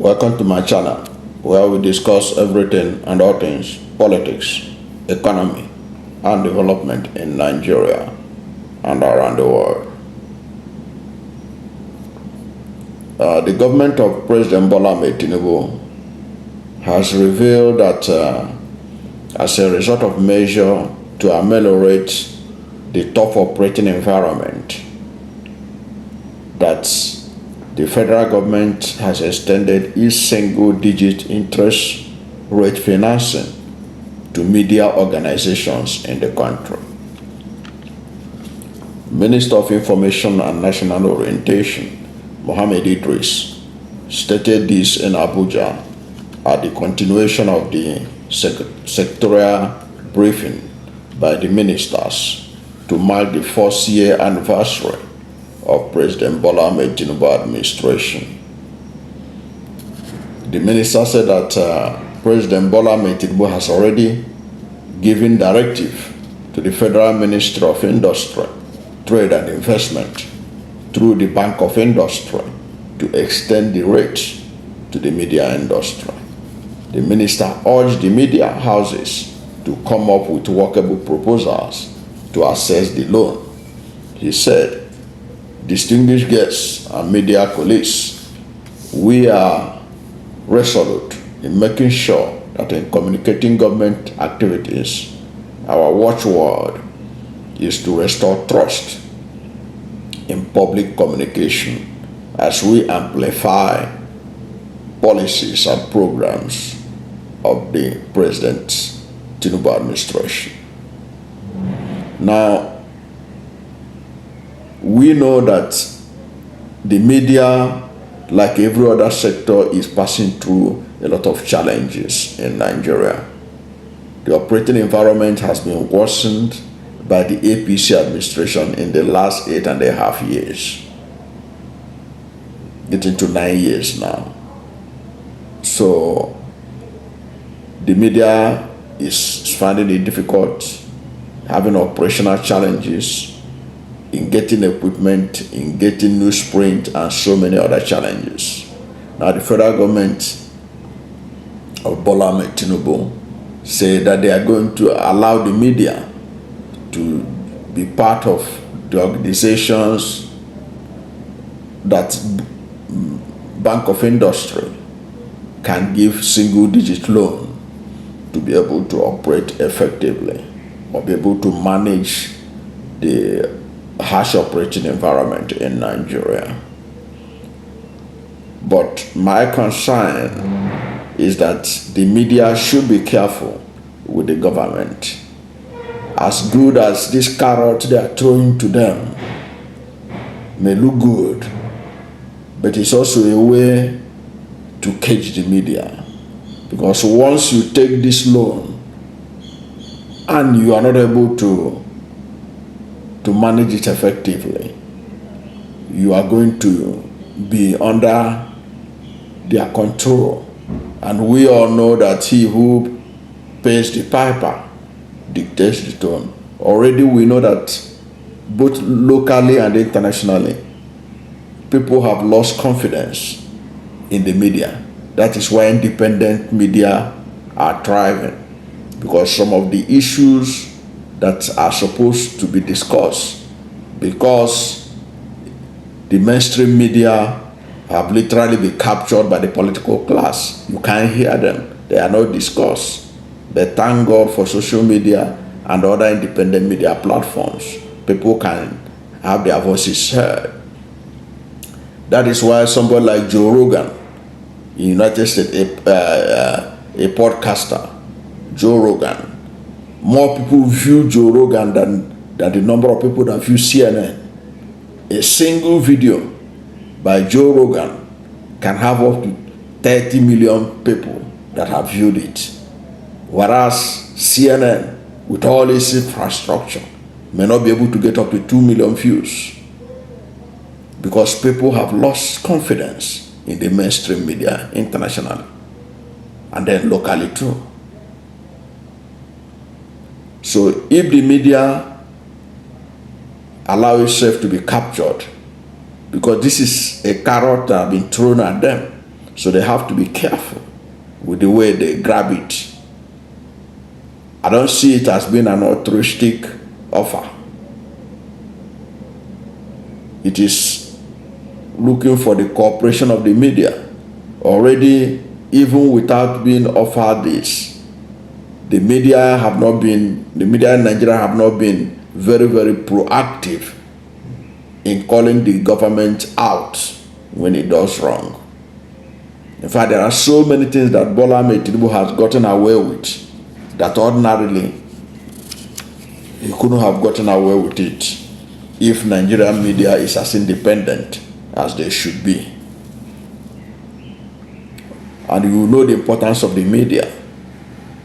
Welcome to my channel, where we discuss everything and all things politics, economy, and development in Nigeria and around the world. The government of President Bola Ahmed Tinubu has revealed that as a result of measure to ameliorate the tough operating environment, that the federal government has extended its single-digit interest rate financing to media organizations in the country. Minister of Information and National Orientation, Mohammed Idris, stated this in Abuja at the continuation of the sectorial briefing by the ministers to mark the first-year anniversary of President Bola Ahmed Tinubu administration. The minister said that President Bola Ahmed Tinubu has already given directive to the Federal Ministry of Industry, Trade and Investment through the Bank of Industry to extend the rates to the media industry. The minister urged the media houses to come up with workable proposals to assess the loan. He said, "Distinguished guests and media colleagues, we are resolute in making sure that in communicating government activities, our watchword is to restore trust in public communication as we amplify policies and programs of the President Tinubu administration." Now, we know that the media, like every other sector, is passing through a lot of challenges in Nigeria. The operating environment has been worsened by the APC administration in the last 8.5 years, getting to 9 years now. So the media is finding it difficult, having operational challenges in getting equipment, in getting newsprint, and so many other challenges. Now, the federal government of Bola Ahmed Tinubu said that they are going to allow the media to be part of the organizations that Bank of Industry can give single-digit loan to be able to operate effectively or be able to manage the harsh operating environment in Nigeria. But my concern is that the media should be careful with the government. As good as this carrot they are throwing to them may look good, but it's also a way to cage the media. Because once you take this loan and you are not able to manage it effectively, you are going to be under their control. And we all know that he who pays the piper dictates the tone. Already we know that both locally and internationally, people have lost confidence in the media. That is why independent media are thriving, because some of the issues that are supposed to be discussed, because the mainstream media have literally been captured by the political class, you can't hear them. They are not discussed. But thank God for social media and other independent media platforms. People can have their voices heard. That is why somebody like Joe Rogan in the United States, a podcaster, Joe Rogan, more people view Joe Rogan than the number of people that view CNN. A single video by Joe Rogan can have up to 30 million people that have viewed it. Whereas CNN, with all its infrastructure, may not be able to get up to 2 million views, because people have lost confidence in the mainstream media internationally and then locally too. So if the media allow itself to be captured, because this is a carrot that has been thrown at them, So they have to be careful with the way they grab it. I don't see it as being an altruistic offer. It is looking for the cooperation of the media. Already, even without being offered this, the media in Nigeria have not been very, very proactive in calling the government out when it does wrong. In fact, there are so many things that Bola Ahmed Tinubu has gotten away with that ordinarily he couldn't have gotten away with it if Nigerian media is as independent as they should be. And you know the importance of the media.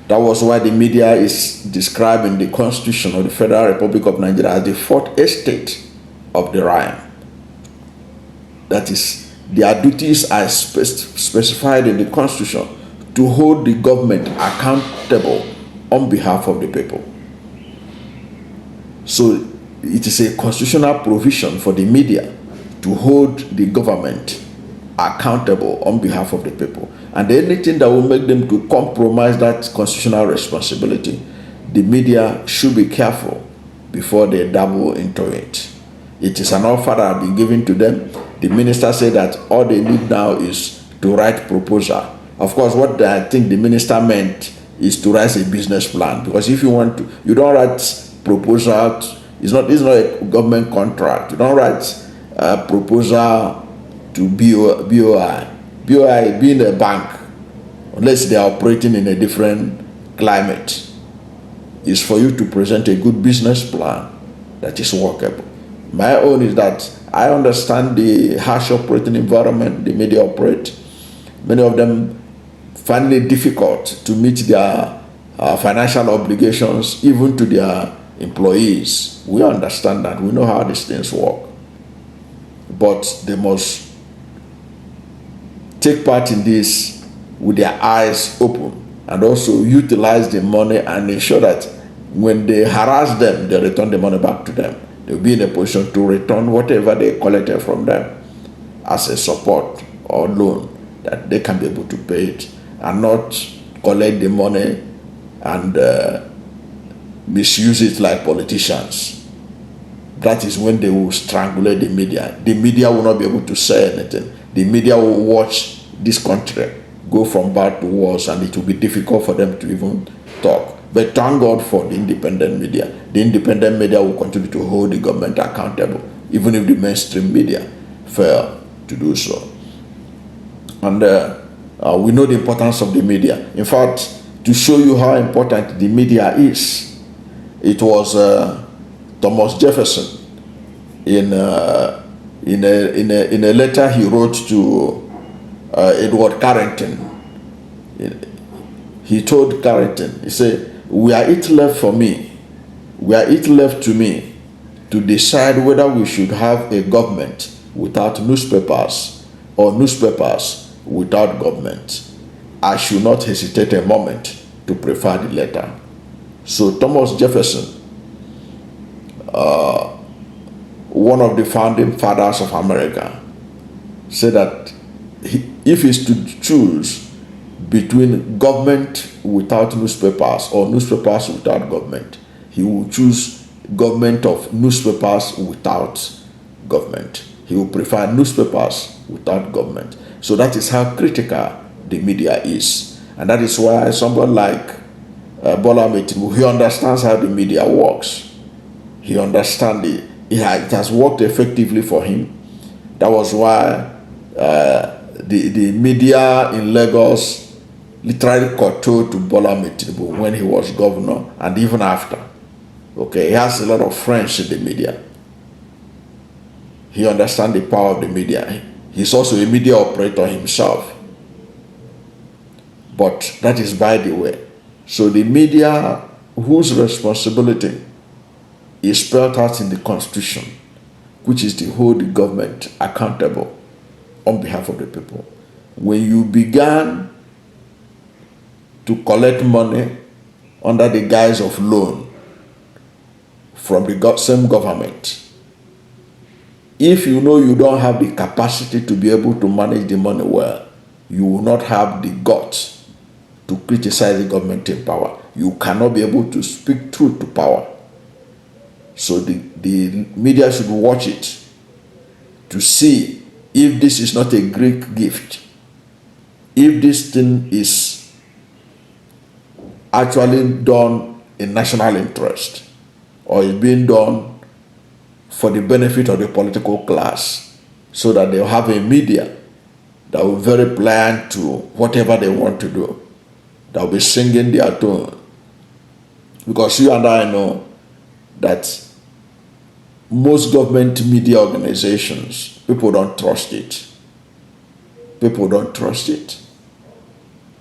That was why the media is described in the Constitution of the Federal Republic of Nigeria as the fourth estate of the realm. That is, their duties are specified in the Constitution to hold the government accountable on behalf of the people. So it is a constitutional provision for the media to hold the government accountable on behalf of the people. And anything that will make them to compromise that constitutional responsibility, the media should be careful before they dabble into it. It is an offer that has been given to them. The minister said that all they need now is to write proposal. Of course, what I think the minister meant is to write a business plan. Because if you want to, you don't write proposal. This is not a government contract. You don't write a proposal to BOI. BOI being a bank, unless they are operating in a different climate, is for you to present a good business plan that is workable. My own is that I understand the harsh operating environment the media operate. Many of them find it difficult to meet their financial obligations, even to their employees. We understand that. We know how these things work. But they must take part in this with their eyes open and also utilize the money and ensure that when they harass them, they return the money back to them. They'll be in a position to return whatever they collected from them as a support or loan, that they can be able to pay it and not collect the money and misuse it like politicians. That is when they will strangulate the media. The media will not be able to say anything. The media will watch this country go from bad to worse, and it will be difficult for them to even talk. But thank God for the independent media. The independent media will continue to hold the government accountable, even if the mainstream media fail to do so. And we know the importance of the media. In fact, to show you how important the media is, it was Thomas Jefferson in a letter he wrote to Edward Carrington. He told Carrington, he said, "Were it left to me to decide whether we should have a government without newspapers or newspapers without government, I should not hesitate a moment to prefer the latter." So Thomas Jefferson, one of the founding fathers of America, said that if he's to choose between government without newspapers or newspapers without government, he will choose government of newspapers without government. He will prefer newspapers without government. So that is how critical the media is. And that is why someone like Bola Ahmed Tinubu, he understands how the media works. He understands it. It has worked effectively for him. That was why the media in Lagos literally kowtowed to Bola Ahmed Tinubu when he was governor and even after. Okay, he has a lot of friends in the media. He understands the power of the media. He's also a media operator himself. But that is by the way. So the media, whose responsibility is spelled out in the Constitution, which is to hold the government accountable on behalf of the people. When you began to collect money under the guise of loan from the same government, if you know you don't have the capacity to be able to manage the money well, you will not have the guts to criticize the government in power. You cannot be able to speak truth to power. So the media should watch it to see if this is not a Greek gift, if this thing is actually done in national interest, or is being done for the benefit of the political class, so that they'll have a media that will be very blind to whatever they want to do, that will be singing their tune. Because you and I know that most government media organizations, people don't trust it. People don't trust it.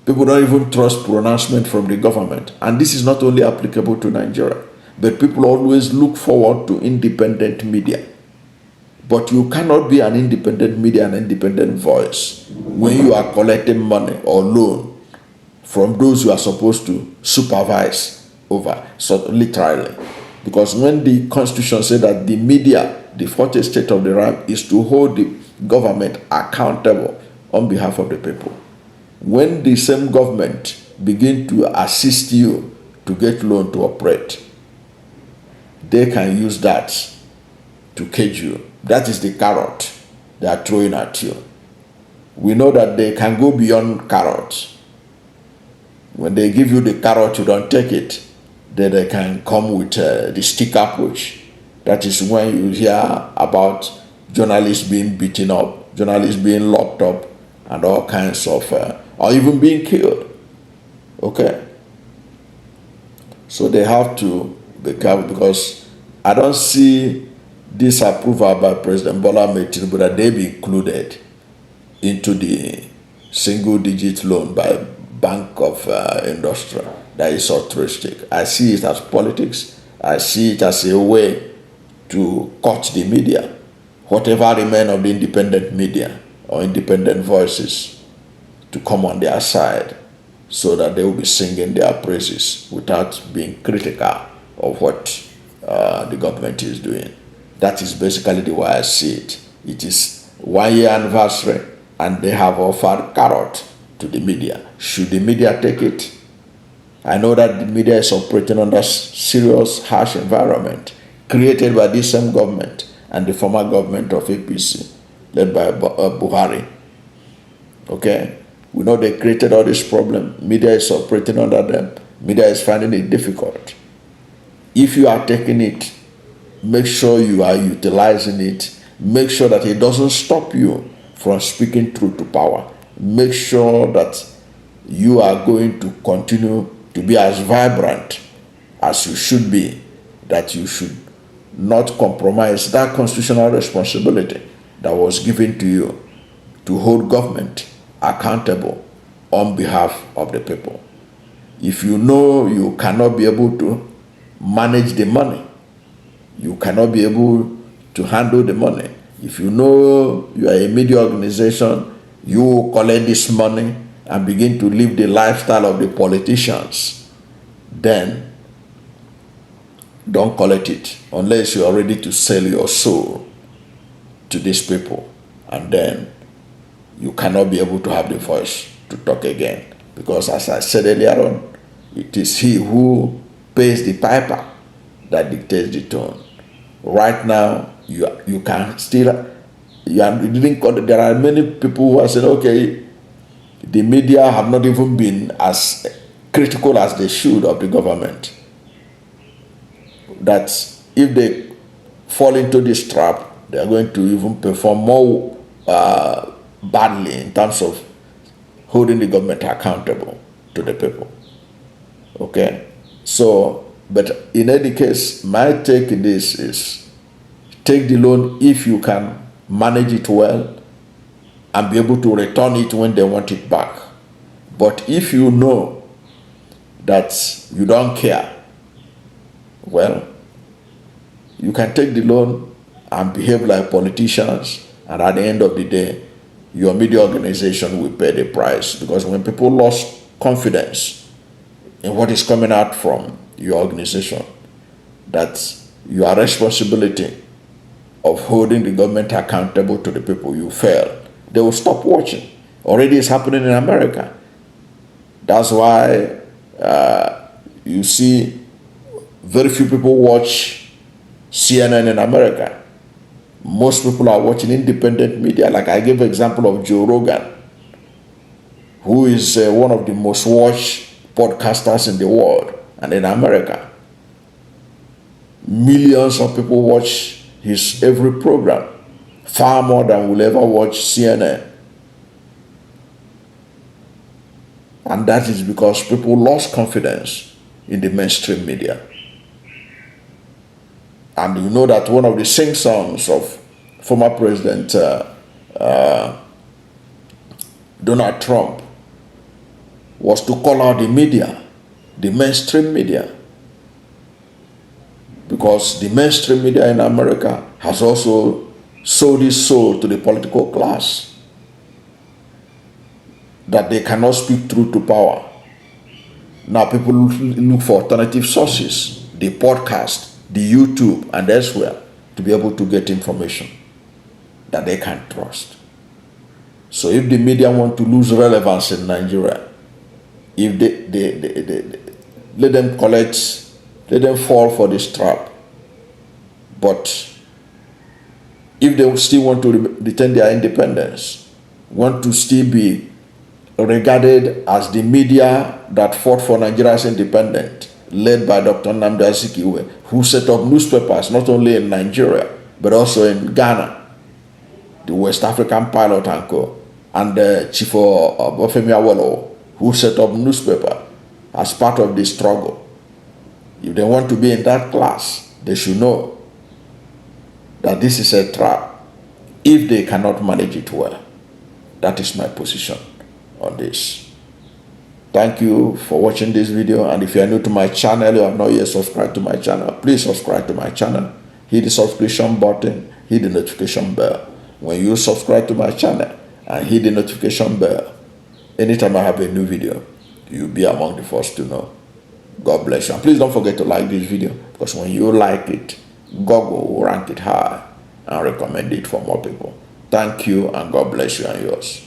People don't even trust pronouncement from the government. And this is not only applicable to Nigeria, but people always look forward to independent media. But you cannot be an independent media, an independent voice, when you are collecting money or loan from those you are supposed to supervise over, so literally. Because when the Constitution said that the media, the fourth estate of the realm, is to hold the government accountable on behalf of the people. When the same government begin to assist you to get loan to operate, they can use that to cage you. That is the carrot they are throwing at you. We know that they can go beyond carrots. When they give you the carrot, you don't take it. Then they can come with the stick approach. That is when you hear about journalists being beaten up, journalists being locked up, and all kinds of, or even being killed. Okay? So they have to be careful, because I don't see this approval by President Bola Ahmed Tinubu that they be included into the single-digit loan by Bank of Industry. That is altruistic. I see it as politics. I see it as a way to cut the media, whatever remain of the independent media or independent voices, to come on their side, so that they will be singing their praises without being critical of what the government is doing. That is basically the way I see it. It is 1 year anniversary, and they have offered carrot to the media. Should the media take it? I know that the media is operating under serious, harsh environment created by this same government and the former government of APC, led by Buhari. Okay? We know they created all this problem. Media is operating under them. Media is finding it difficult. If you are taking it, make sure you are utilizing it. Make sure that it doesn't stop you from speaking truth to power. Make sure that you are going to continue to be as vibrant as you should be, that you should not compromise that constitutional responsibility that was given to you to hold government accountable on behalf of the people. If you know you cannot be able to manage the money, you cannot be able to handle the money, if you know you are a media organization, you will collect this money and begin to live the lifestyle of the politicians, then don't collect it unless you are ready to sell your soul to these people. And then you cannot be able to have the voice to talk again. Because as I said earlier on, it is he who pays the piper that dictates the tone. Right now, you can still, there are many people who are saying, okay, the media have not even been as critical as they should of the government. That if they fall into this trap, they are going to even perform more badly in terms of holding the government accountable to the people. Okay? So, but in any case, my take in this is take the loan if you can manage it well and be able to return it when they want it back. But if you know that you don't care, well, you can take the loan and behave like politicians, and at the end of the day, your media organization will pay the price. Because when people lost confidence in what is coming out from your organization, that your responsibility of holding the government accountable to the people, you fail, they will stop watching. already is happening in America. That's why you see very few people watch CNN in America. Most people are watching independent media. Like I gave an example of Joe Rogan, who is one of the most watched podcasters in the world and in America. Millions of people watch his every program, far more than will ever watch CNN. And that is because people lost confidence in the mainstream media. And you know that one of the sing songs of former President Donald Trump was to call out the media, the mainstream media. Because the mainstream media in America has also sold its soul to the political class, that they cannot speak truth to power. Now people look for alternative sources, the podcast, the YouTube, and elsewhere, to be able to get information that they can trust. So if the media want to lose relevance in Nigeria, if they let them collect, let them fall for this trap. But if they still want to retain their independence, want to still be regarded as the media that fought for Nigeria's independence, led by Dr. Nnamdi Azikiwe, who set up newspapers not only in Nigeria, but also in Ghana, the West African Pilot and Co., and Chief Obafemi Awolowo, who set up newspaper as part of the struggle. If they want to be in that class, they should know that this is a trap if they cannot manage it well. That is my position on this. Thank you for watching this video, and if you are new to my channel, you have not yet subscribed to my channel, please subscribe to my channel. Hit the subscription button, hit the notification bell. When you subscribe to my channel and hit the notification bell, anytime I have a new video, you'll be among the first to know. God bless you. And please don't forget to like this video, because when you like it, Google will rank it high and recommend it for more people. Thank you, and God bless you and yours.